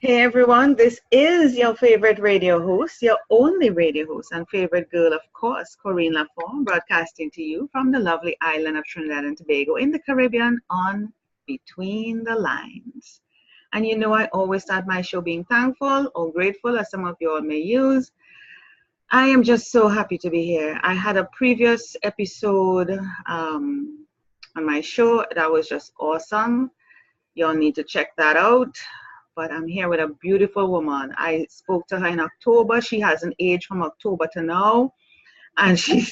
Hey everyone, this is your favorite radio host, your only radio host and favorite girl, of course, Corinne Lafont, broadcasting to you from the lovely island of Trinidad and Tobago in the Caribbean on Between the Lines. And you know, I always start my show being thankful or grateful, as some of you all may use. I am just so happy to be here. I had a previous episode on my show that was just awesome. Y'all need to check that out. But I'm here with a beautiful woman. I spoke to her in October. She hasn't aged from October to now. And she's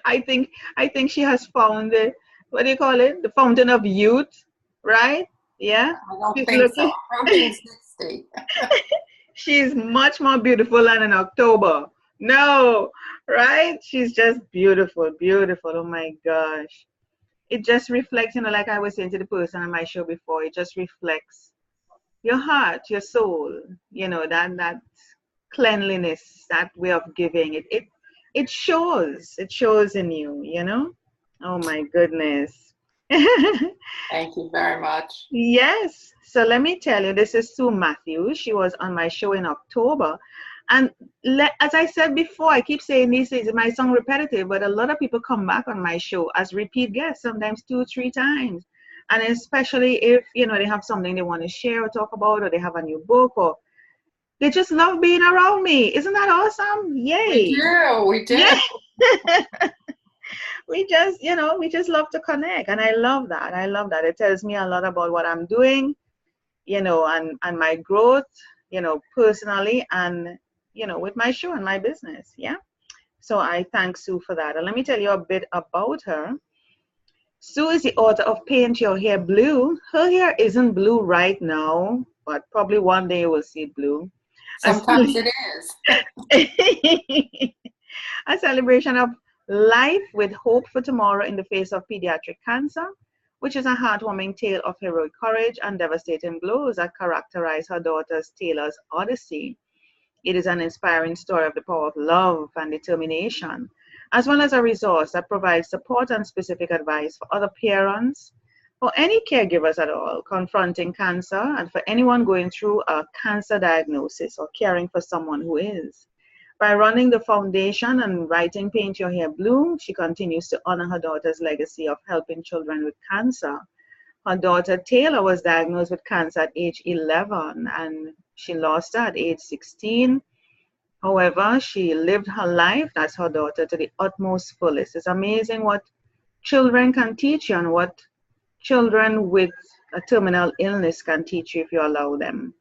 I think I think she has found the, what do you call it? The fountain of youth, right? Yeah. I don't She's think so. looking Approaching 60. she's much more beautiful than in October. No, right? She's just beautiful, beautiful. Oh my gosh. It just reflects, like I was saying to the person on my show before, it just reflects your heart, your soul, that cleanliness, that way of giving. It shows in you. Oh my goodness. Thank you very much. Yes. So let me tell you, this is Sue Matthews. She was on my show in October. And as I said before, I keep saying these things, it might sound repetitive, but a lot of people come back on my show as repeat guests, sometimes 2 or 3 times. And especially if, they have something they want to share or talk about, or they have a new book, or they just love being around me. Isn't that awesome? We Yay. do. We do. Yeah. We just love to connect. And I love that. I love that. It tells me a lot about what I'm doing, and my growth, personally, and, with my show and my business. Yeah. So I thank Sue for that. And let me tell you a bit about her. Sue is the author of Paint Your Hair Blue. Her hair isn't blue right now, but probably one day we'll see it blue. A Sometimes it is. a celebration of life with hope for tomorrow in the face of pediatric cancer, which is a heartwarming tale of heroic courage and devastating blows that characterize her daughter Taylor's odyssey. It is an inspiring story of the power of love and determination, as well as a resource that provides support and specific advice for other parents or any caregivers at all confronting cancer, and for anyone going through a cancer diagnosis or caring for someone who is. By running the foundation and writing Paint Your Hair Blue, she continues to honor her daughter's legacy of helping children with cancer. Her daughter Taylor was diagnosed with cancer at age 11 and she lost her at age 16. However, she lived her life as her daughter to the utmost fullest. It's amazing what children can teach you and what children with a terminal illness can teach you if you allow them.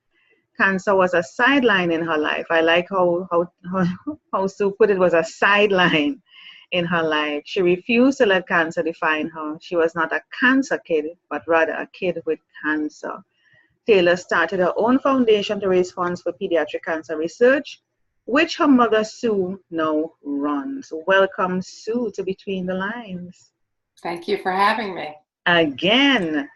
Cancer was a sideline in her life. I like how Sue put it, was a sideline in her life. She refused to let cancer define her. She was not a cancer kid, but rather a kid with cancer. Taylor started her own foundation to raise funds for pediatric cancer research, which her mother Sue now runs. Welcome, Sue, to Between the Lines. Thank you for having me. Again,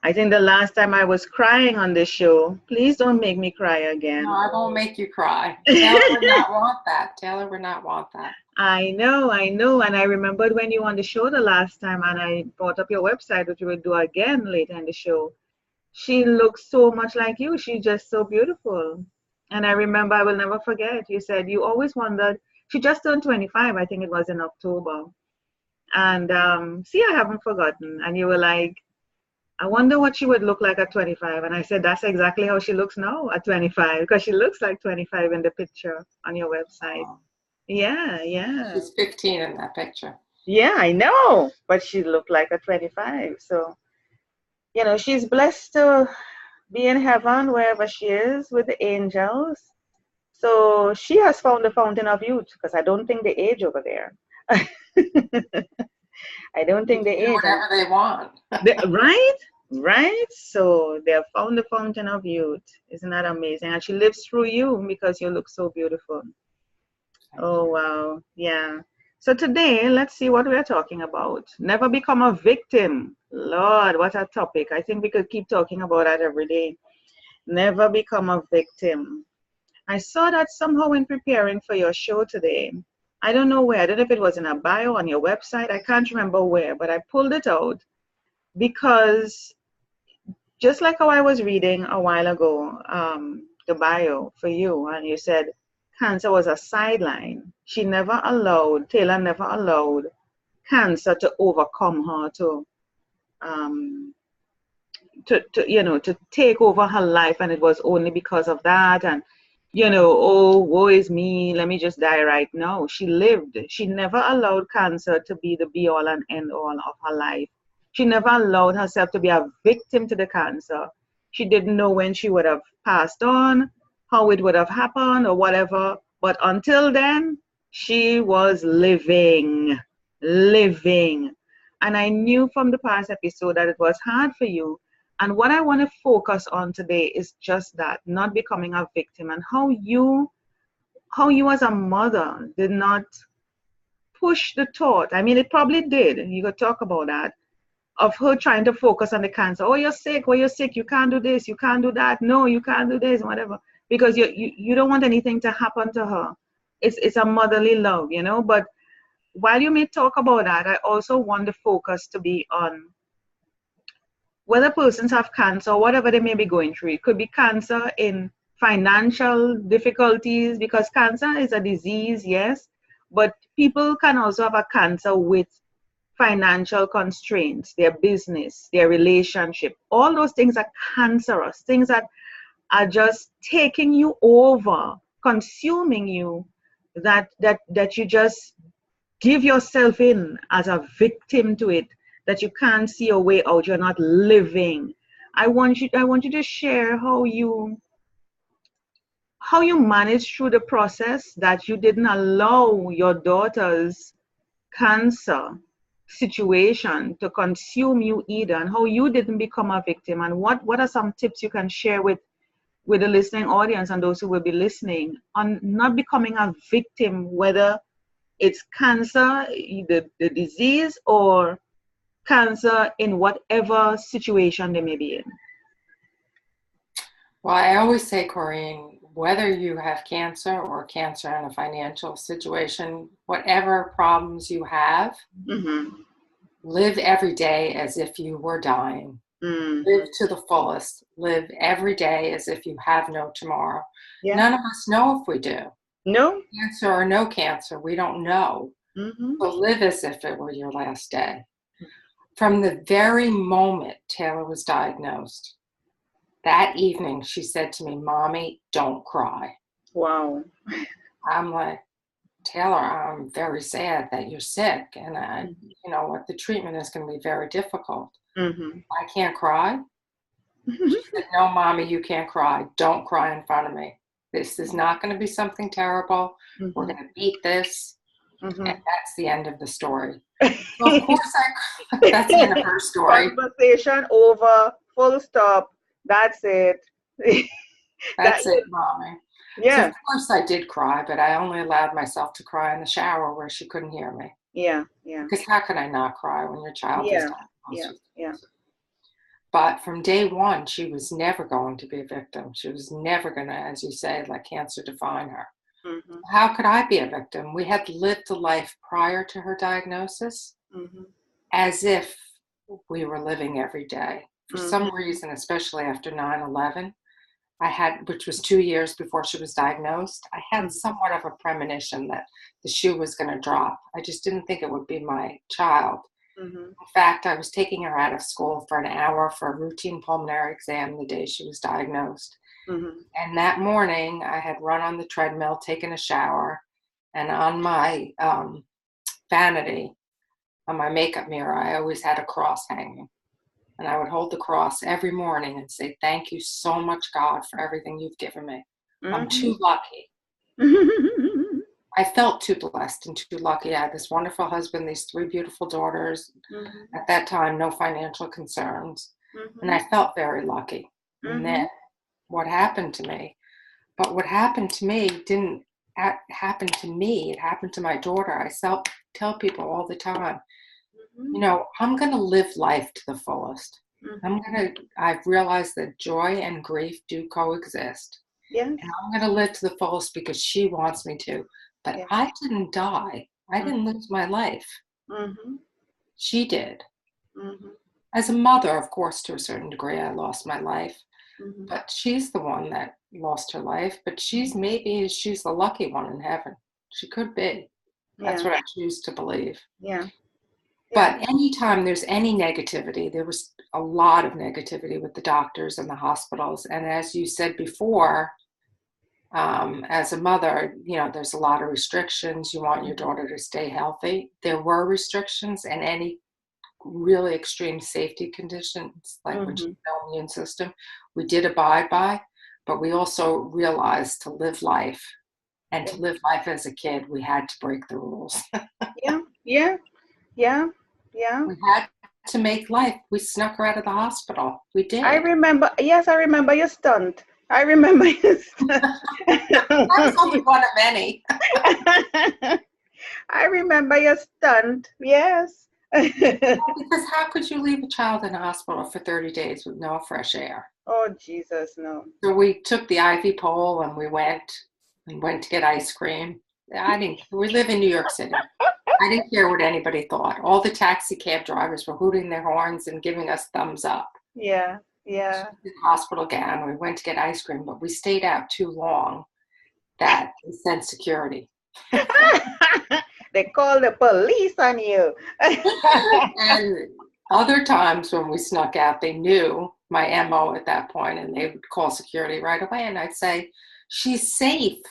I think the last time I was crying on this show. Please don't make me cry again. No, I won't make you cry. Taylor would not want that. Taylor would not want that. I know. And I remembered when you were on the show the last time and I brought up your website, which we will do again later in the show. She looks so much like you. She's just so beautiful. And I remember, I will never forget, you said you always wondered, she just turned 25, I think it was in October. And see, I haven't forgotten. And you were like, I wonder what she would look like at 25. And I said, that's exactly how she looks now at 25, because she looks like 25 in the picture on your website. Yeah. She's 15 in that picture. Yeah, I know. But she looked like a 25. So, she's blessed to be in heaven wherever she is with the angels. So she has found the fountain of youth, because I don't think they age over there. I don't think they age. Whatever they want. Right? So they have found the fountain of youth. Isn't that amazing? And she lives through you because you look so beautiful. Oh, wow. Yeah. So today, let's see what we're talking about. Never become a victim. Lord, what a topic. I think we could keep talking about that every day. Never become a victim. I saw that somehow in preparing for your show today. I don't know where. I don't know if it was in a bio on your website. I can't remember where, but I pulled it out because just like how I was reading a while ago, the bio for you, and you said cancer was a sideline. Taylor never allowed cancer to overcome her, um, to take over her life, and it was only because of that. And oh, woe is me, let me just die right now. She lived. She never allowed cancer to be the be all and end all of her life. She never allowed herself to be a victim to the cancer. She didn't know when she would have passed on, how it would have happened, or whatever. But until then, she was living. And I knew from the past episode that it was hard for you. And what I want to focus on today is just that, not becoming a victim, and how you as a mother did not push the thought. I mean, it probably did. You could talk about that, of her trying to focus on the cancer. Oh, you're sick. Oh, you're sick. You can't do this. You can't do that. No, you can't do this, whatever. Because you don't want anything to happen to her. It's a motherly love, But while you may talk about that, I also want the focus to be on whether persons have cancer or whatever they may be going through. It could be cancer in financial difficulties, because cancer is a disease, yes, but people can also have a cancer with financial constraints, their business, their relationship. All those things are cancerous, things that are just taking you over, consuming you, that you just give yourself in as a victim to it, that you can't see a way out, you're not living. I want you to share how you managed through the process, that you didn't allow your daughter's cancer situation to consume you either, and how you didn't become a victim, and what are some tips you can share with the listening audience and those who will be listening on not becoming a victim, whether it's cancer, the disease, or cancer in whatever situation they may be in. Well, I always say, Corinne, whether you have cancer or cancer in a financial situation, whatever problems you have, live every day as if you were dying. Live to the fullest. Live every day as if you have no tomorrow. Yeah. None of us know if we do. No. Cancer or no cancer, we don't know. So live as if it were your last day. From the very moment Taylor was diagnosed, that evening she said to me, "Mommy, don't cry." Wow. I'm like, "Taylor, I'm very sad that you're sick, and what the treatment is going to be very difficult. I can't cry." She said, "No, Mommy, you can't cry. Don't cry in front of me. This is not going to be something terrible. We're going to beat this." And that's the end of the story. So of course, that's the end of her story. Conversation over, full stop. That's it. That's it, Mommy. Yeah. So of course I did cry, but I only allowed myself to cry in the shower where she couldn't hear me. Yeah. Because how can I not cry when your child is diagnosed? Yeah. But from day one, she was never going to be a victim. She was never going to, as you say, let cancer define her. How could I be a victim? We had lived a life prior to her diagnosis as if we were living every day. For some reason, especially after 9/11, which was 2 years before she was diagnosed, I had somewhat of a premonition that the shoe was going to drop. I just didn't think it would be my child. In fact, I was taking her out of school for an hour for a routine pulmonary exam the day she was diagnosed. And that morning, I had run on the treadmill, taken a shower, and on my vanity, on my makeup mirror, I always had a cross hanging. And I would hold the cross every morning and say, "Thank you so much, God, for everything you've given me. I'm too lucky." I felt too blessed and too lucky. I had this wonderful husband, these 3 beautiful daughters. At that time, no financial concerns. And I felt very lucky. And then what happened to me? But what happened to me didn't happen to me. It happened to my daughter. I tell people all the time, I'm going to live life to the fullest. I've realized that joy and grief do coexist. Yeah. And I'm going to live to the fullest because she wants me to. But I didn't die. I didn't lose my life. She did. As a mother, of course, to a certain degree, I lost my life. Mm-hmm. But she's the one that lost her life. But she's the lucky one in heaven. She could be. That's Yeah. what I choose to believe. Yeah. Yeah. But anytime there's any negativity, there was a lot of negativity with the doctors and the hospitals. And as you said before, as a mother, there's a lot of restrictions. You want your daughter to stay healthy. There were restrictions, and any really extreme safety conditions, like when she had no immune system, we did abide by. But we also realized to live life, and to live life as a kid, we had to break the rules. Yeah. Yeah. Yeah. Yeah. We had to make life. We snuck her out of the hospital. We did. I remember your stunt. I remember your stunt. That's only one of many. I remember your stunt. Yes. Because how could you leave a child in a hospital for 30 days with no fresh air? Oh, Jesus, no. So we took the IV pole and we went to get ice cream. We live in New York City. I didn't care what anybody thought. All the taxi cab drivers were hooting their horns and giving us thumbs up. Yeah, yeah. The hospital gown. We went to get ice cream, but we stayed out too long. That they sent security. They called the police on you. And other times when we snuck out, they knew my MO at that point, and they would call security right away. And I'd say, she's safe.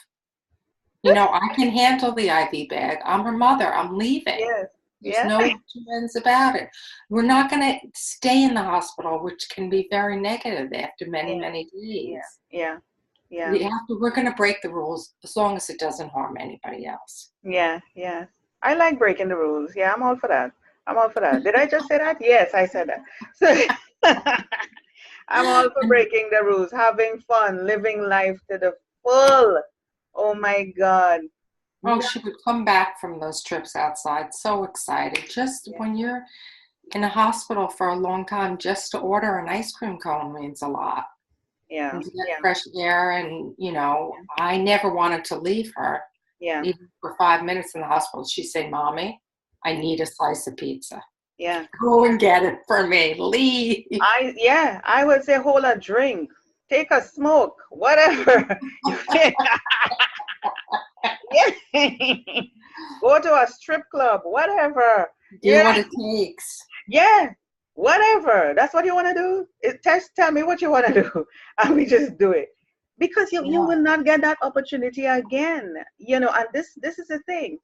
I can handle the IV bag. I'm her mother. I'm leaving. Yes. There's no two ends about it. We're not going to stay in the hospital, which can be very negative after many, many days. Yeah. We're going to break the rules as long as it doesn't harm anybody else. Yeah. I like breaking the rules. Yeah, I'm all for that. Did I just say that? Yes, I said that. So I'm all for breaking the rules, having fun, living life to the full. Oh my God. Oh, she would come back from those trips outside so excited. Just when you're in a hospital for a long time, just to order an ice cream cone means a lot. Yeah. And to get fresh air, and I never wanted to leave her. Yeah. Even for 5 minutes in the hospital, she'd say, "Mommy, I need a slice of pizza. Yeah. Go and get it for me. Leave." I would say hold a drink, take a smoke, whatever. Go to a strip club, whatever. Do what it takes. Yeah, whatever. That's what you want to do. Tell me what you want to do, and we just do it. Because you will not get that opportunity again. And this is the thing.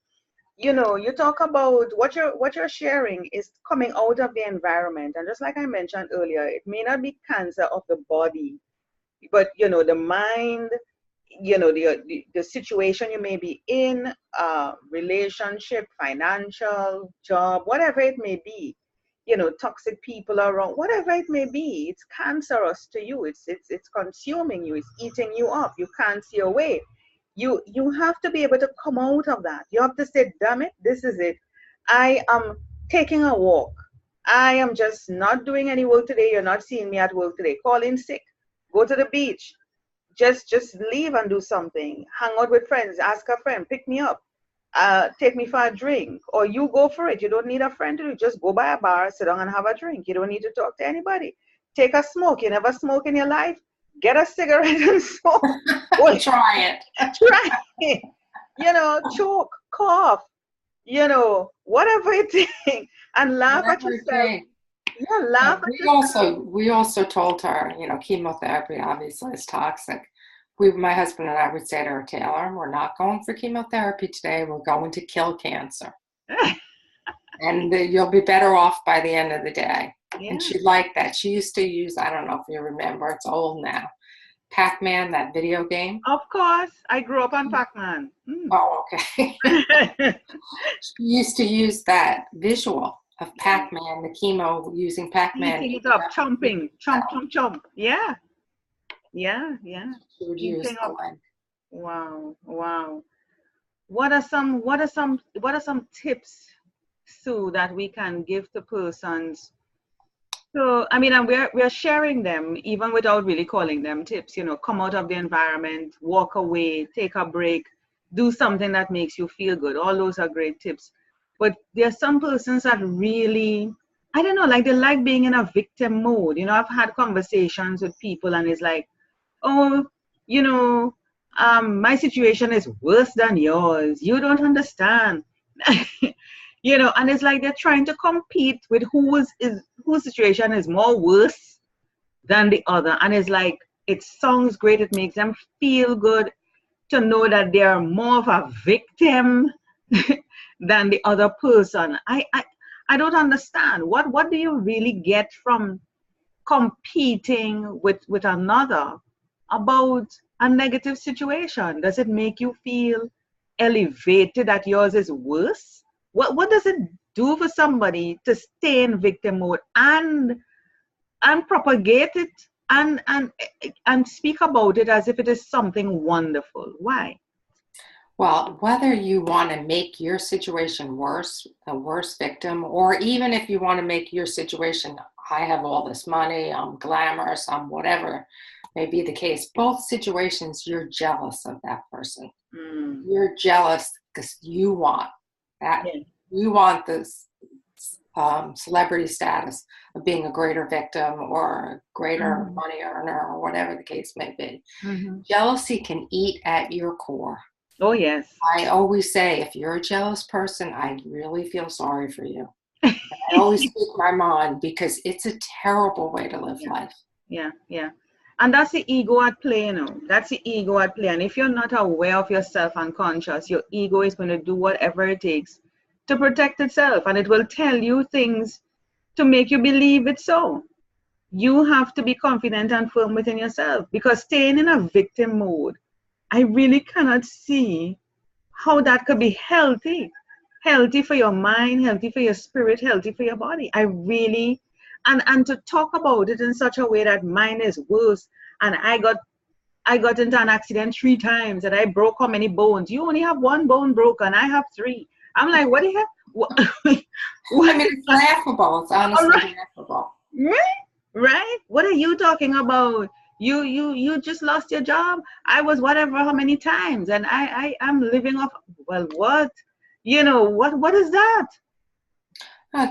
You talk about what you're sharing is coming out of the environment, and just like I mentioned earlier, it may not be cancer of the body, but the mind, the situation you may be in, relationship, financial, job, whatever it may be, toxic people around, whatever it may be, it's cancerous to you. It's consuming you. It's eating you up. You can't see a way. You have to be able to come out of that. You have to say, damn it, this is it. I am taking a walk. I am just not doing any work today. You're not seeing me at work today. Call in sick. Go to the beach. Just leave and do something. Hang out with friends. Ask a friend. Pick me up. Take me for a drink. Or you go for it. You don't need a friend to do. Just go by a bar, sit down and have a drink. You don't need to talk to anybody. Take a smoke. You never smoke in your life. Get a cigarette and smoke. Try it. Try it. Choke, cough, whatever it takes, and laugh at yourself. Yeah, laugh at yourself. We also told her, chemotherapy obviously is toxic. My husband and I would say to her, Taylor, we're not going for chemotherapy today. We're going to kill cancer. And you'll be better off by the end of the day. Yeah. And she liked that. She used to use, I don't know if you remember, it's old now, Pac-Man, that video game. Of course. I grew up on Pac-Man. Oh, okay. She used to use that visual of Pac-Man, the chemo, using Pac-Man. Eating it up, chomping, chomp. Yeah. She would use the leg. Wow. What are some tips, Sue, that we can give to persons? So, and we're sharing them even without really calling them tips. Come out of the environment, walk away, take a break, do something that makes you feel good. All those are great tips. But there are some persons that really I don't know, like they like being in a victim mode. You know, I've had conversations with people and it's like, oh, you know, my situation is worse than yours. You don't understand. You know, and it's like they're trying to compete with whose situation is more worse than the other. And it's like, it sounds great. It makes them feel good to know that they are more of a victim than the other person. I don't understand. What do you really get from competing with another about a negative situation? Does it make you feel elevated that yours is worse? What does it do for somebody to stay in victim mode and propagate it and speak about it as if it is something wonderful? Why? Well, whether you want to make your situation worse, a worse victim, or even if you want to make your situation, I have all this money, I'm glamorous, I'm whatever may be the case, both situations, you're jealous of that person. You're jealous because you want that. Yeah. You want this celebrity status of being a greater victim or a greater money earner or whatever the case may be. Jealousy can eat at your core. Oh, yes. I always say, if you're a jealous person, I really feel sorry for you. I always speak my mind because it's a terrible way to live life. Yeah, yeah. And that's the ego at play, you know. That's the ego at play. And if you're not aware of yourself and conscious, your ego is going to do whatever it takes to protect itself. And it will tell you things to make you believe it's so. You have to be confident and firm within yourself, because staying in a victim mode, I really cannot see how that could be healthy. Healthy for your mind, healthy for your spirit, healthy for your body. I really, and to talk about it in such a way that mine is worse, and I got into an accident 3 times and I broke how many bones? You only have 1 bone broken, I have 3. I'm like, what the heck? What? I mean, it's laughable. It's honestly laughable. Right? What are you talking about? You just lost your job. I was whatever how many times, and I am living off. Well, what? You know what is that?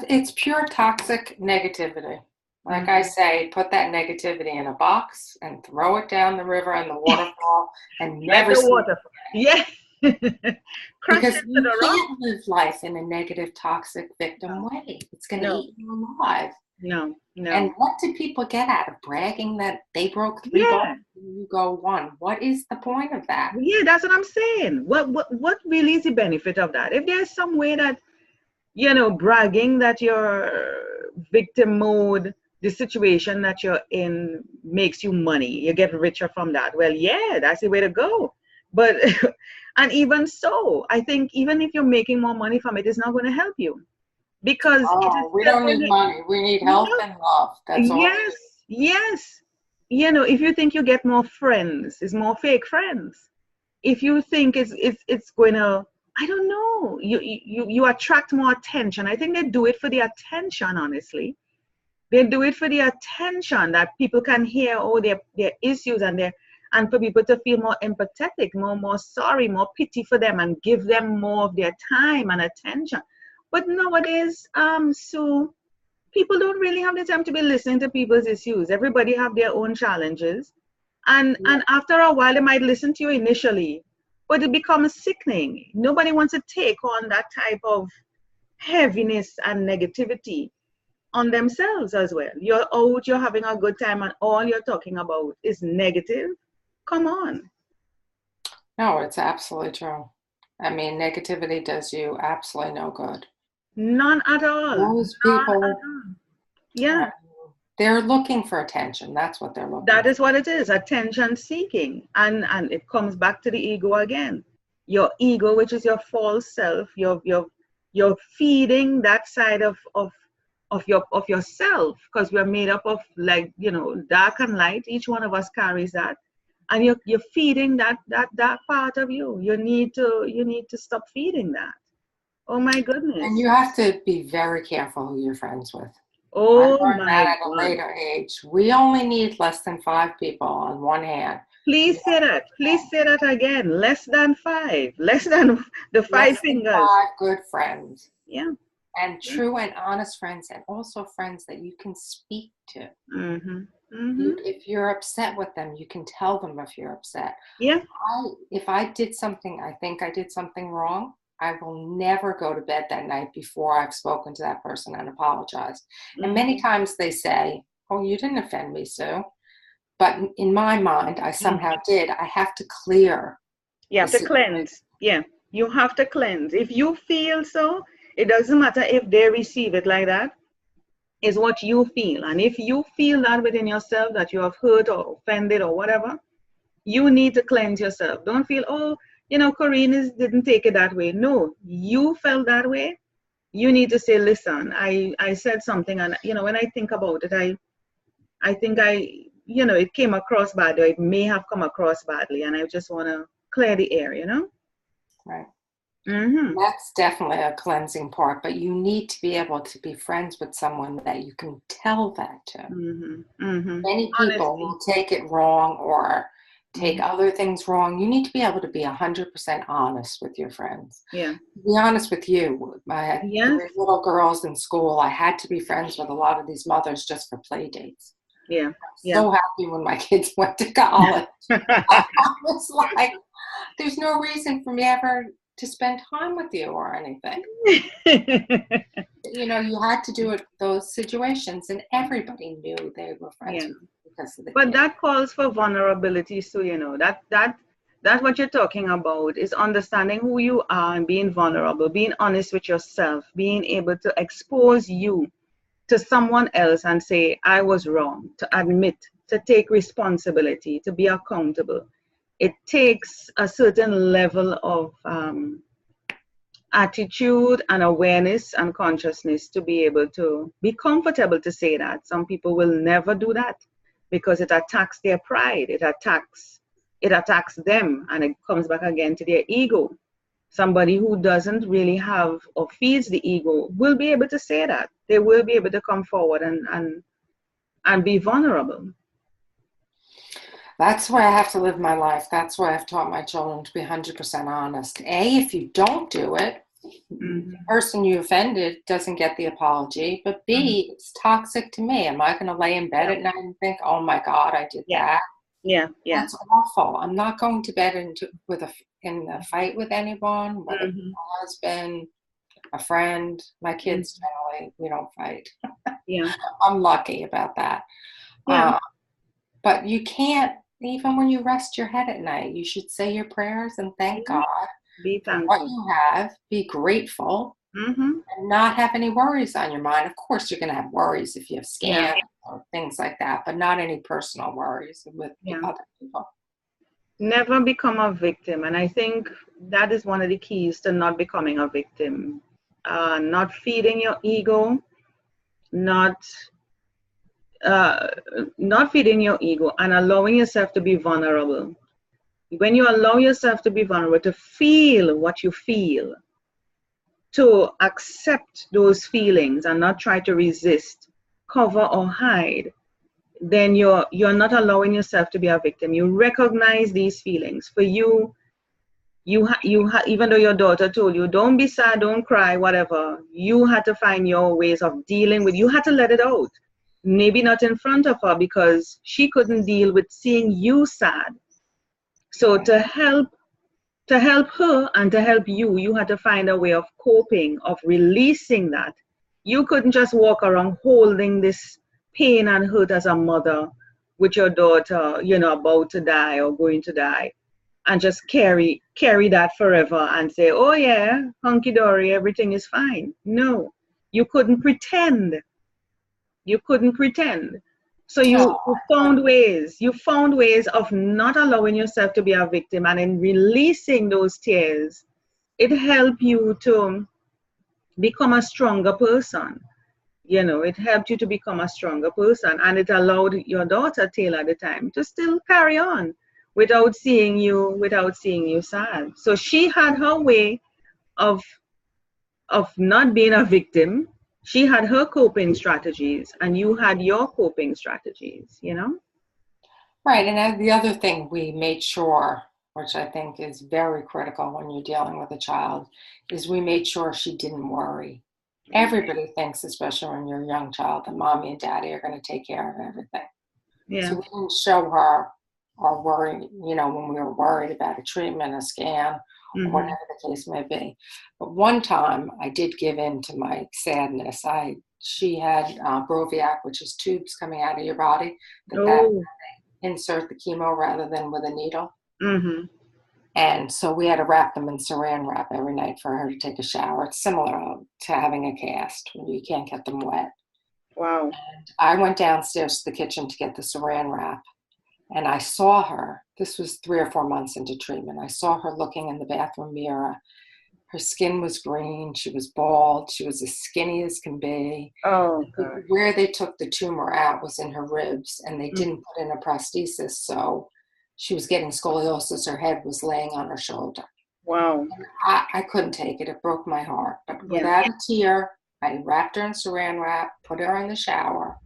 It's pure toxic negativity. Like I say, put that negativity in a box and throw it down the river and the waterfall and never see it. Yeah. Because you can't live life in a negative, toxic victim way. It's going to eat you alive. No. And what do people get out of bragging that they broke 3 bones and you go 1? What is the point of that? Yeah, that's what I'm saying. What really is the benefit of that? If there's some way that, you know, bragging that your victim mode, the situation that you're in makes you money, you get richer from that. Well, yeah, that's the way to go. But and even so, I think even if you're making more money from it, it's not going to help you. Because we don't need money. We need health and love. That's all. Yes. You know, if you think you get more friends, it's more fake friends. If you think it's going to, I don't know, you attract more attention. I think they do it for the attention, honestly. They do it for the attention that people can hear their issues and for people to feel more empathetic, more sorry, more pity for them, and give them more of their time and attention. But nowadays, so people don't really have the time to be listening to people's issues. Everybody have their own challenges. And after a while, they might listen to you initially, but it becomes sickening. Nobody wants to take on that type of heaviness and negativity on themselves as well. You're out, you're having a good time, and all you're talking about is negative. Come on. No, it's absolutely true. I mean, negativity does you absolutely no good. None at all. Those people, yeah, they're looking for attention. That's what they're looking That is what it is, attention seeking. And it comes back to the ego again. Your ego, which is your false self, you're feeding that side of yourself, because we're made up of, like, you know, dark and light. Each one of us carries that. And you're feeding that part of you. You need to stop feeding that. Oh my goodness. And you have to be very careful who you're friends with. Oh, I learned that at a later age. We only need less than 5 people on one hand. Please say that. Please say that again. Less than 5. Less than the 5 fingers. 5 good friends. Yeah. And true and honest friends, and also friends that you can speak to. Mm-hmm. Mm-hmm. If you're upset with them, you can tell them if you're upset. Yeah. If I did something, I think I did something wrong, I will never go to bed that night before I've spoken to that person and apologized. And many times they say, oh, you didn't offend me, Sue. But in my mind, I somehow did. I have to clear. You have to cleanse. Yeah. You have to cleanse. If you feel so, it doesn't matter if they receive it like that. It's what you feel. And if you feel that within yourself that you have hurt or offended or whatever, you need to cleanse yourself. Don't feel, oh, Corinne didn't take it that way. No, you felt that way. You need to say, listen, I said something, and when I think about it, I think it came across bad, or it may have come across badly, and I just want to clear the air, Right. Mm-hmm. That's definitely a cleansing part, but you need to be able to be friends with someone that you can tell that to. Mm-hmm. Mm-hmm. Many people will take it wrong or take other things wrong. You need to be able to be 100% honest with your friends. Yeah. To be honest with you, I had 3 little girls in school. I had to be friends with a lot of these mothers just for play dates. Yeah. So happy when my kids went to college. I was like, there's no reason for me ever to spend time with you or anything. You had to do it those situations, and everybody knew they were friends with you because of the But kids. that calls for vulnerability, so that's what you're talking about, is understanding who you are and being vulnerable, being honest with yourself, being able to expose you to someone else and say, I was wrong, to admit, to take responsibility, to be accountable. It takes a certain level of attitude and awareness and consciousness to be able to be comfortable to say that. Some people will never do that because it attacks their pride, it attacks them, and it comes back again to their ego. Somebody who doesn't really have or feeds the ego will be able to say that. They will be able to come forward and be vulnerable. That's why I have to live my life. That's why I've taught my children to be 100% honest. If you don't do it, the person you offended doesn't get the apology. But B, it's toxic to me. Am I going to lay in bed at night and think, oh my God, I did that? Yeah. That's awful. I'm not going to bed in a fight with anyone, whether it's my husband, a friend, my kids. Generally, we don't fight. Yeah. I'm lucky about that. Yeah. But you can't, even when you rest your head at night, you should say your prayers and thank God be thankful for what you have, be grateful, and not have any worries on your mind. Of course, you're going to have worries if you have scams or things like that, but not any personal worries with other people. Never become a victim. And I think that is one of the keys to not becoming a victim. Not feeding your ego, not feeding your ego, and allowing yourself to be vulnerable. When you allow yourself to be vulnerable, to feel what you feel, to accept those feelings and not try to resist, cover or hide, then you're not allowing yourself to be a victim. You recognize these feelings. For you, even though your daughter told you, don't be sad, don't cry, whatever, you had to find your ways of dealing with, you had to let it out. Maybe not in front of her because she couldn't deal with seeing you sad. So to help her and to help you, you had to find a way of coping, of releasing that. You couldn't just walk around holding this pain and hurt as a mother with your daughter, about to die or going to die, and just carry that forever and say, oh yeah, hunky-dory, everything is fine. No, you couldn't pretend. So you found ways of not allowing yourself to be a victim, and in releasing those tears, it helped you to become a stronger person. It helped you to become a stronger person, and it allowed your daughter, Taylor, at the time, to still carry on without seeing you sad. So she had her way of not being a victim. She had her coping strategies, and you had your coping strategies, Right. And the other thing we made sure, which I think is very critical when you're dealing with a child, is we made sure she didn't worry. Everybody thinks, especially when you're a young child, that mommy and daddy are going to take care of everything. Yeah. So we didn't show her our worry, you know, when we were worried about a treatment, a scan, or whatever the case may be. But one time I did give in to my sadness. She had Broviac, which is tubes coming out of your body that insert the chemo rather than with a needle. And so we had to wrap them in saran wrap every night for her to take a shower. It's similar to having a cast when you can't get them wet. Wow. And I went downstairs to the kitchen to get the saran wrap, and I saw her. This was 3 or 4 months into treatment. I saw her looking in the bathroom mirror. Her skin was green. She was bald. She was as skinny as can be. Oh, God. Where they took the tumor out was in her ribs, and they didn't put in a prosthesis, so she was getting scoliosis. Her head was laying on her shoulder. Wow. I couldn't take it. It broke my heart. But without a tear, I wrapped her in saran wrap, put her in the shower,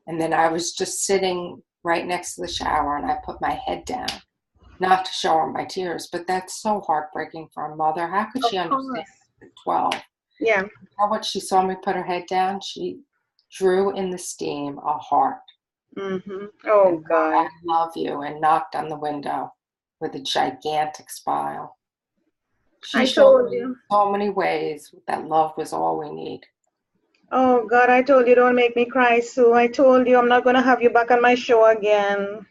and then I was just sitting right next to the shower, and I put my head down, not to show her my tears, but that's so heartbreaking for a mother. How could she understand at 12? Yeah. How what she saw me put her head down, she drew in the steam a heart. Oh, God. I love you, and knocked on the window with a gigantic smile. She showed me so many ways that love was all we need. Oh, God, I told you, don't make me cry, Sue. I told you I'm not going to have you back on my show again.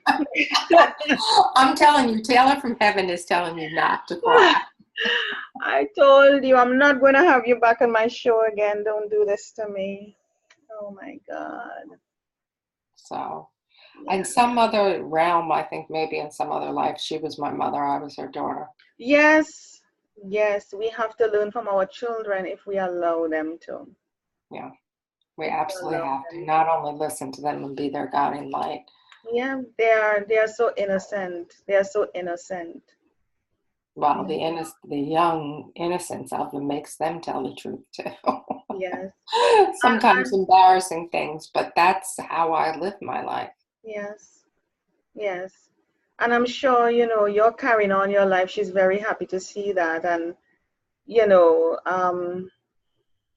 I'm telling you, Taylor from Heaven is telling you not to cry. I told you I'm not going to have you back on my show again. Don't do this to me. Oh, my God. So, in some other realm, I think maybe in some other life, she was my mother, I was her daughter. Yes, we have to learn from our children if we allow them to. Yeah, we absolutely have to not only listen to them and be their guiding light. Yeah, they are so innocent. They are so innocent. Well, the young innocence of them makes them tell the truth too. Yes. Sometimes embarrassing things, but that's how I live my life. Yes. And I'm sure, you're carrying on your life. She's very happy to see that. And,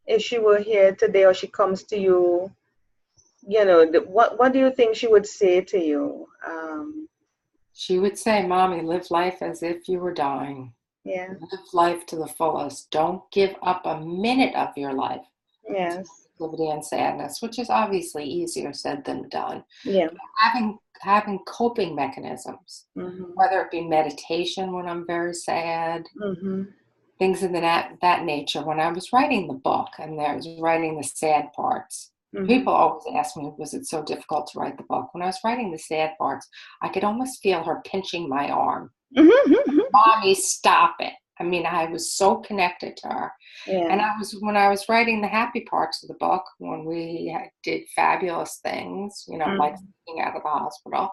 if she were here today or she comes to you, what do you think she would say to you? She would say, Mommy, live life as if you were dying. Yeah. Live life to the fullest. Don't give up a minute of your life. Yes. Negativity and sadness, which is obviously easier said than done. Yeah. Having coping mechanisms, whether it be meditation when I'm very sad, things of that nature. When I was writing the book and I was writing the sad parts, people always ask me, was it so difficult to write the book? When I was writing the sad parts, I could almost feel her pinching my arm. Mommy, stop it. I mean, I was so connected to her. Yeah. And when I was writing the happy parts of the book, when we did fabulous things, like getting out of the hospital,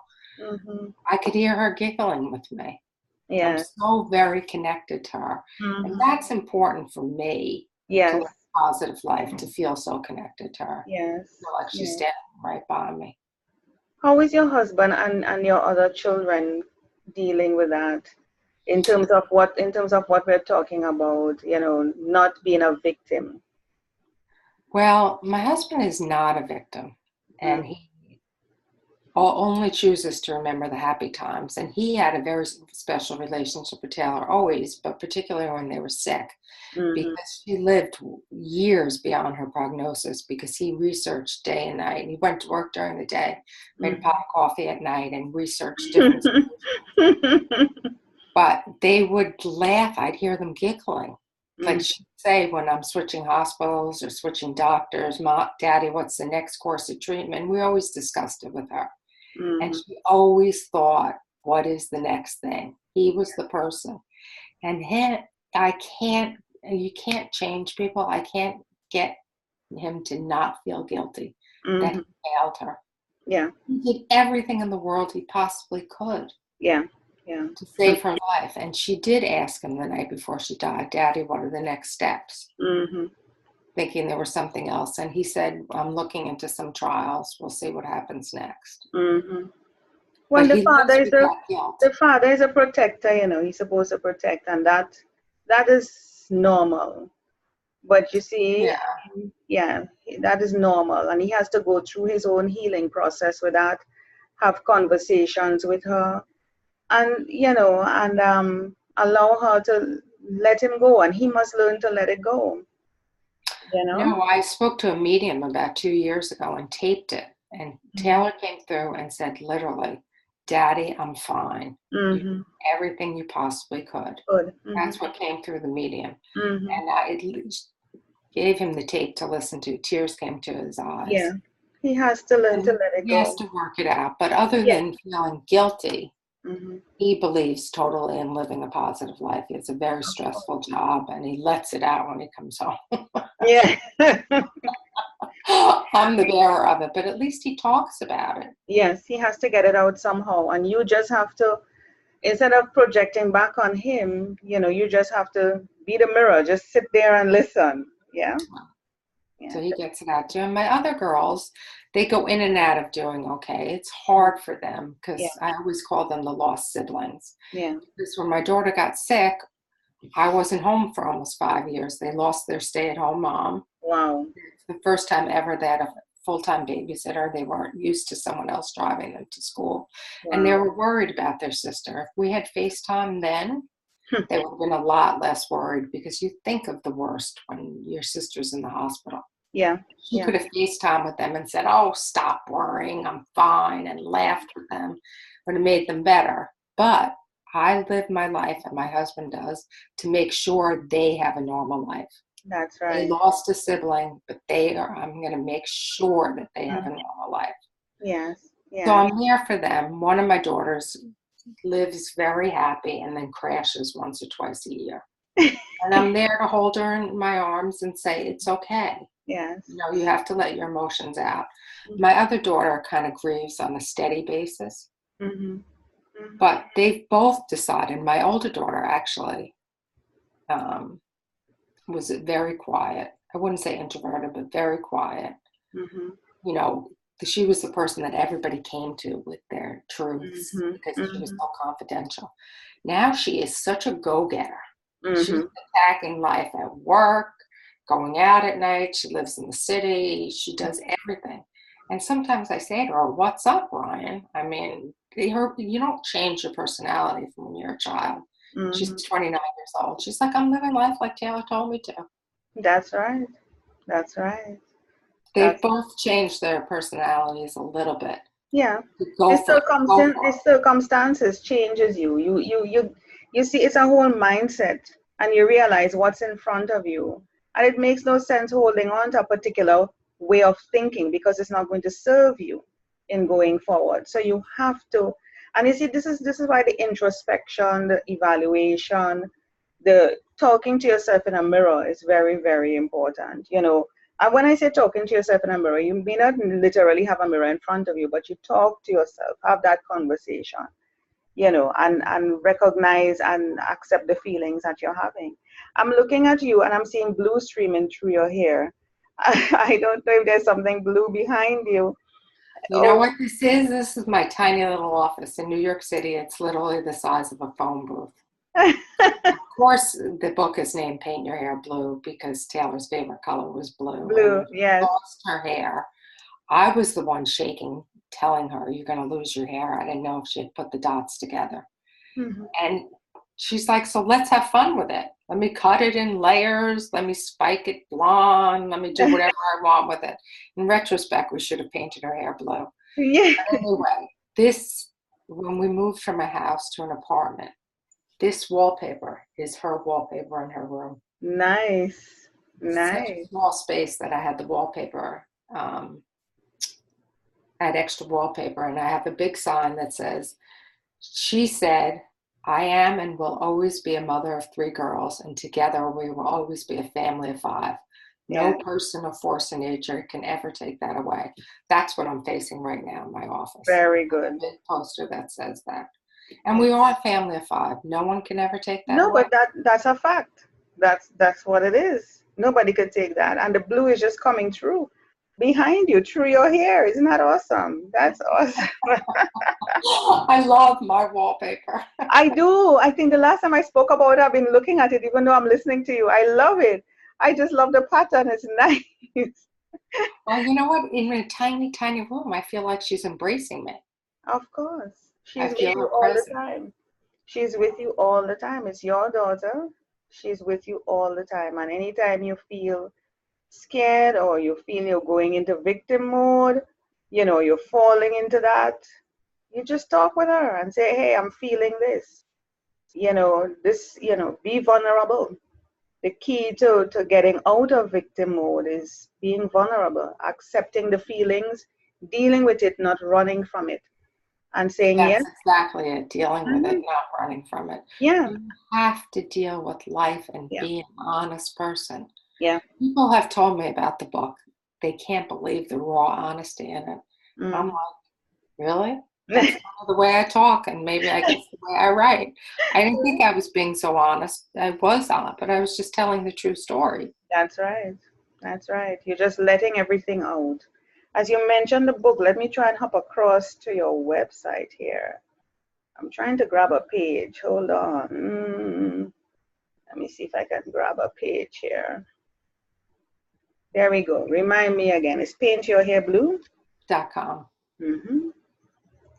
I could hear her giggling with me. Yeah. I'm so very connected to her. And that's important for me to live a positive life, to feel so connected to her. Yes. Feel like she's standing right by me. How is your husband and your other children dealing with that? In terms of what we're talking about, not being a victim. Well, my husband is not a victim, and he only chooses to remember the happy times. And he had a very special relationship with Taylor always, but particularly when they were sick, because she lived years beyond her prognosis, because he researched day and night. He went to work during the day, made a pot of coffee at night, and researched different But they would laugh. I'd hear them giggling. Like she'd say, when I'm switching hospitals or switching doctors, Mom, Daddy, what's the next course of treatment? We always discussed it with her. And she always thought, what is the next thing? He was the person. And you can't change people. I can't get him to not feel guilty that he failed her. Yeah. He did everything in the world he possibly could. Yeah. To save her life. And she did ask him the night before she died, Daddy, what are the next steps? Thinking there was something else. And he said, I'm looking into some trials. We'll see what happens next. Well, the father is a protector, he's supposed to protect, and that is normal. But you see, Yeah. yeah, that is normal. And he has to go through his own healing process with that, have conversations with her, and, allow her to let him go. And he must learn to let it go, you know? No, I spoke to a medium about 2 years ago and taped it. And Taylor came through and said, literally, Daddy, I'm fine. You did Mm-hmm. everything you possibly could. Good. That's what came through the medium. Mm-hmm. And I at least gave him the tape to listen to. Tears came to his eyes. Yeah. He has to learn to And let it he has go. to work it out. But other Yeah. than feeling guilty, Mm-hmm. he believes totally in living a positive life. It's a very stressful job, and he lets it out when he comes home. Yeah. I'm the bearer of it, but at least he talks about it. Yes, he has to get it out somehow. And you just have to, instead of projecting back on him, you just have to be the mirror. Just sit there and listen. Yeah. Yeah. So he gets it out too. And my other girls, they go in and out of doing okay. It's hard for them because Yeah. I always call them the lost siblings. Yeah. Because when my daughter got sick, I wasn't home for almost 5 years. They lost their stay-at-home mom. Wow. It's the first time ever they had a full-time babysitter. They weren't used to someone else driving them to school. Wow. And they were worried about their sister. If we had FaceTime then, they would have been a lot less worried because you think of the worst when your sister's in the hospital. Yeah. She could have FaceTime with them and said, oh, stop worrying, I'm fine, and laughed with them, but it made them better. But I live my life, and my husband does, to make sure they have a normal life. That's They right. lost a sibling, but I'm going to make sure that they have a normal life. Yes. Yeah. So I'm there for them. One of my daughters lives very happy and then crashes once or twice a year. And I'm there to hold her in my arms and say, it's okay. Yes. You have to let your emotions out. My other daughter kind of grieves on a steady basis. Mm-hmm. But they've both decided, my older daughter actually was very quiet. I wouldn't say introverted, but very quiet. Mm-hmm. She was the person that everybody came to with their truths because she was so confidential. Now she is such a go-getter. She's attacking life at work, going out at night. She lives in the city. She does everything. And sometimes I say to her, what's up, Ryan? I mean, you don't change your personality from when you're a child. She's 29 years old. She's like, I'm living life like Taylor told me to. That's right. That's right. They've both changed their personalities a little bit. Yeah. The circumstances changes you. You see, it's a whole mindset, and you realize what's in front of you. And it makes no sense holding on to a particular way of thinking because it's not going to serve you in going forward. So you have to, and you see, this is why the introspection, the evaluation, the talking to yourself in a mirror is very, very important. And when I say talking to yourself in a mirror, you may not literally have a mirror in front of you, but you talk to yourself, have that conversation, and recognize and accept the feelings that you're having. I'm looking at you and I'm seeing blue streaming through your hair. I don't know if there's something blue behind you. You know what this is? This is my tiny little office in New York City. It's literally the size of a phone booth. Of course, the book is named Paint Your Hair Blue because Taylor's favorite color was blue. Blue, yes. She lost her hair. I was the one shaking, telling her, you're going to lose your hair. I didn't know if she had put the dots together. And she's like, so let's have fun with it. Let me cut it in layers. Let me spike it blonde. Let me do whatever I want with it. In retrospect, we should have painted her hair blue. Yeah. But anyway, when we moved from a house to an apartment, this wallpaper is her wallpaper in her room. Nice. Such a small space that I had the wallpaper. I had extra wallpaper, and I have a big sign that says, she said, I am and will always be a mother of 3 girls, and together we will always be a family of 5. No person or force in nature can ever take that away. That's what I'm facing right now in my office. Very good. A big poster that says that. And we are a family of 5. No one can ever take that away. No, but that's a fact. That's what it is. Nobody could take that. And the blue is just coming through behind you, through your hair. Isn't that awesome? That's awesome. I love my wallpaper. I do. I think the last time I spoke about it, I've been looking at it, even though I'm listening to you. I love it. I just love the pattern. It's nice. Well, you know what? In a tiny, tiny room, I feel like she's embracing me. Of course. I She's with feel you her all the presence. time. She's with you all the time. It's your daughter. She's with you all the time. And anytime you feel scared or you feel you're going into victim mode, you're falling into that, you just talk with her and say, hey, I'm feeling this. Be vulnerable. The key to getting out of victim mode is being vulnerable, accepting the feelings, dealing with it, not running from it, and saying yes. That's exactly it. Dealing with it, Mhm. not running from it. Yeah. You have to deal with life and Yeah. be an honest person. Yeah. People have told me about the book. They can't believe the raw honesty in it. I'm Mm. like, really? That's kind of the way I talk, and maybe I guess the way I write. I didn't think I was being so honest. I was honest, but I was just telling the true story. That's right. That's right. You're just letting everything out. As you mentioned the book, let me try and hop across to your website here. I'm trying to grab a page. Hold on. Let me see if I can grab a page here. There we go. Remind me again. It's paintyourhairblue.com. .com.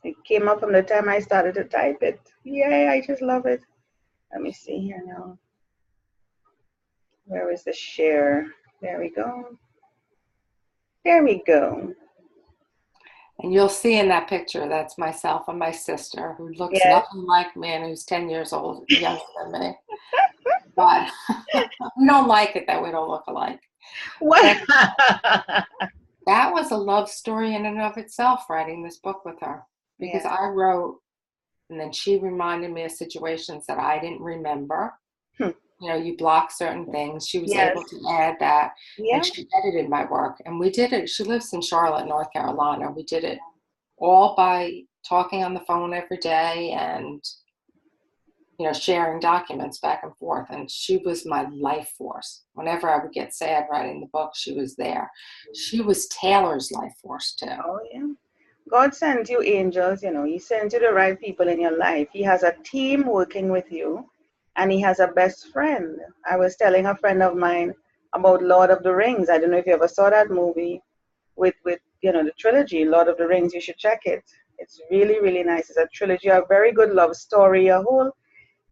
It came up from the time I started to type it. Yay, I just love it. Let me see here now. Where is the share? There we go. There we go. And you'll see in that picture, that's myself and my sister, who looks Yes. nothing like me and who's 10 years old, younger than me. But we don't like it that we don't look alike. What? That was a love story in and of itself, writing this book with her. Because I wrote, and then she reminded me of situations that I didn't remember. You block certain things. She was able to add that. And she edited my work. And we did it. She lives in Charlotte, North Carolina. We did it all by talking on the phone every day and, sharing documents back and forth. And she was my life force. Whenever I would get sad writing the book, she was there. She was Taylor's life force too. Oh, yeah. God sends you angels, He sends you the right people in your life. He has a team working with you, and he has a best friend. I was telling a friend of mine about Lord of the Rings. I don't know if you ever saw that movie with the trilogy, Lord of the Rings. You should check it. It's really, really nice. It's a trilogy, a very good love story,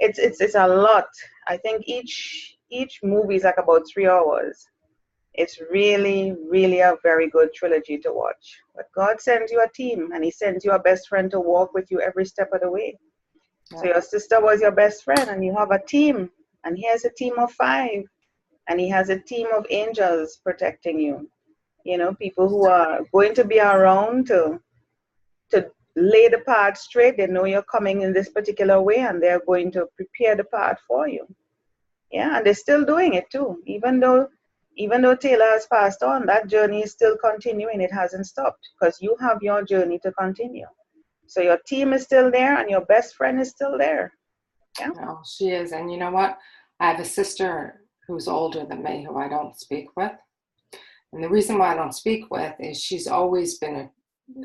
it's a lot. I think each movie is like about 3 hours. It's really, really a very good trilogy to watch. But God sends you a team, and he sends you a best friend to walk with you every step of the way. So your sister was your best friend, and you have a team, and he has a team of 5, and he has a team of angels protecting you. People who are going to be around to lay the path straight. They know you're coming in this particular way, and they're going to prepare the path for you. Yeah, and they're still doing it too. Even though Taylor has passed on, that journey is still continuing. It hasn't stopped, because you have your journey to continue. So your team is still there, and your best friend is still there. Yeah. Oh, she is. And you know what? I have a sister who's older than me who I don't speak with. And the reason why I don't speak with is she's always been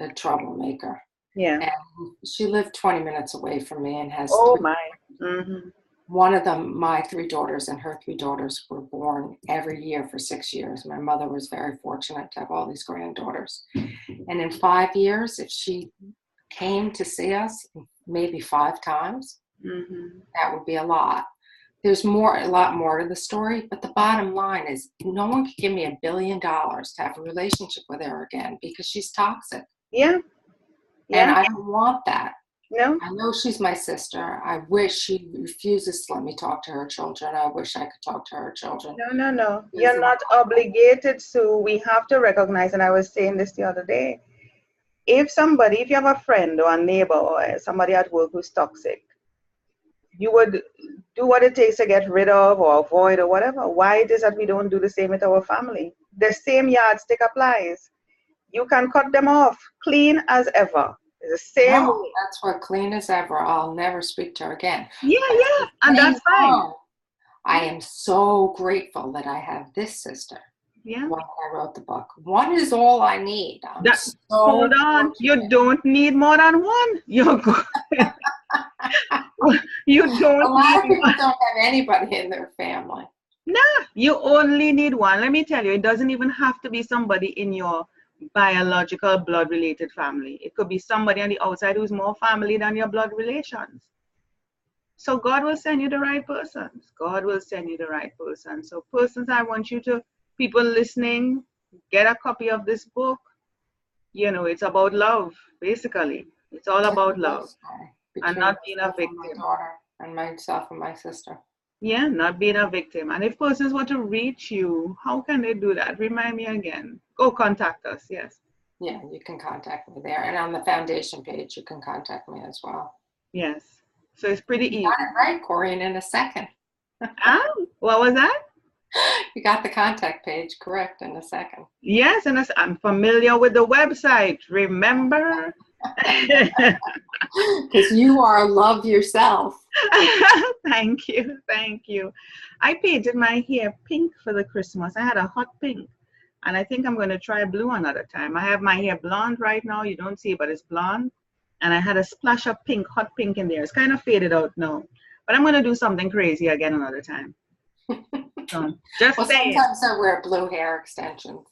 a troublemaker. Yeah. And she lived 20 minutes away from me and has Oh, 3. my. Mm-hmm. One of them, my 3 daughters and her 3 daughters were born every year for 6 years. My mother was very fortunate to have all these granddaughters. And in 5 years, if she came to see us maybe 5 times, that would be a lot. There's a lot more to the story, but the bottom line is no one could give me $1 billion to have a relationship with her again, because she's toxic. Yeah. And I don't want that. No. I know she's my sister. I wish she refuses to let me talk to her children. I wish I could talk to her children. No. You're not obligated to. We have to recognize, and I was saying this the other day, if you have a friend or a neighbor or somebody at work who's toxic, you would do what it takes to get rid of or avoid or whatever. Why it is that we don't do the same with our family? The same yardstick applies. You can cut them off clean as ever. It's the same way. That's what, clean as ever. I'll never speak to her again. Yeah, and that's fine. I am so grateful that I have this sister. Yeah. When I wrote the book. One is all I need. Hold on. You don't need more than one. You're good. You don't. A lot of people don't have anybody in their family. Nah, you only need one. Let me tell you, it doesn't even have to be somebody in your biological blood related family. It could be somebody on the outside who's more family than your blood relations. So God will send you the right persons. God will send you the right person. So persons, I want you to, people listening, get a copy of this book. You know, it's about love, basically. It's all about love and Between not being a myself and my victim. daughter and myself and my sister. Yeah, not being a victim. And if persons want to reach you, how can they do that? Remind me again. Go contact us, yes. Yeah, you can contact me there. And on the foundation page, you can contact me as well. Yes. So it's pretty You easy. got it right, Corrine, in a second. What was that? You got the contact page correct in a second. Yes, and I'm familiar with the website. Remember? Because you are love yourself. Thank you. Thank you. I painted my hair pink for the Christmas. I had a hot pink. And I think I'm going to try blue another time. I have my hair blonde right now. You don't see it, but it's blonde. And I had a splash of pink, hot pink in there. It's kind of faded out now. But I'm going to do something crazy again another time. So, just well, saying. sometimes I wear blue hair extensions.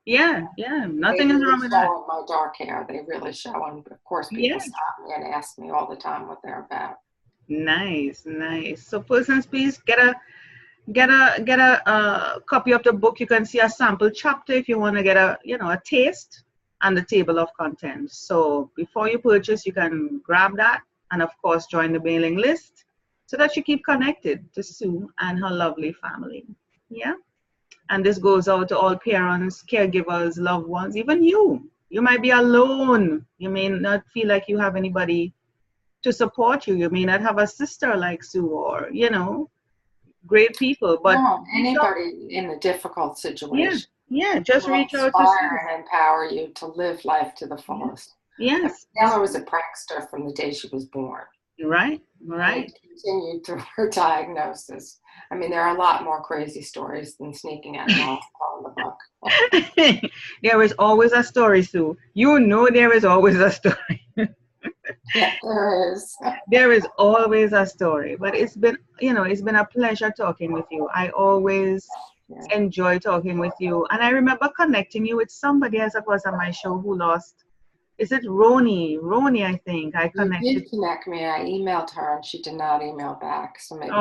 Yeah, nothing is wrong with that. My dark hair, they really show, and of course, people stop me and ask me all the time what they're about. Nice. So, persons, please get a copy of the book. You can see a sample chapter if you want to get a taste and the table of contents. So, before you purchase, you can grab that, and of course, join the mailing list so that you keep connected to Sue and her lovely family. Yeah. And this goes out to all parents, caregivers, loved ones, even you. You might be alone. You may not feel like you have anybody to support you. You may not have a sister like Sue or, great people. But anybody in a difficult situation. Yeah, just reach out to Sue. And empower you to live life to the fullest. Yes. Taylor was a prankster from the day she was born. Right. It continued through her diagnosis. I mean, there are a lot more crazy stories than sneaking out of the book. There is always a story, Sue. You know there is always a story. Yeah, there is. There is always a story. But it's been a pleasure talking with you. I always enjoy talking with you. And I remember connecting you with somebody else that was on my show who lost. Is it Roni? Roni, I think. I connected. You did connect me. I emailed her and she did not email back. So maybe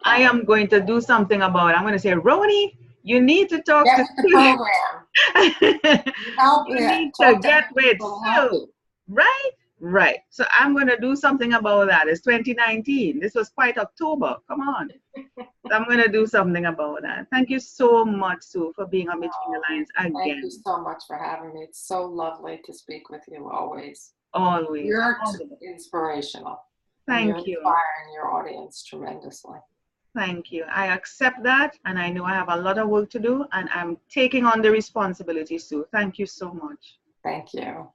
I am going to do something about it. I'm going to say, Roni, you need to talk to the program. You need to get with Sue. Right. So I'm going to do something about that. It's 2019. This was quite October. Come on. So I'm going to do something about that. Thank you so much, Sue, for being on Between the Lines again. Thank you so much for having me. It's so lovely to speak with you always. Always. You're inspirational. Thank you. Inspiring your audience tremendously. Thank you. I accept that, and I know I have a lot of work to do, and I'm taking on the responsibility, Sue. Thank you so much. Thank you.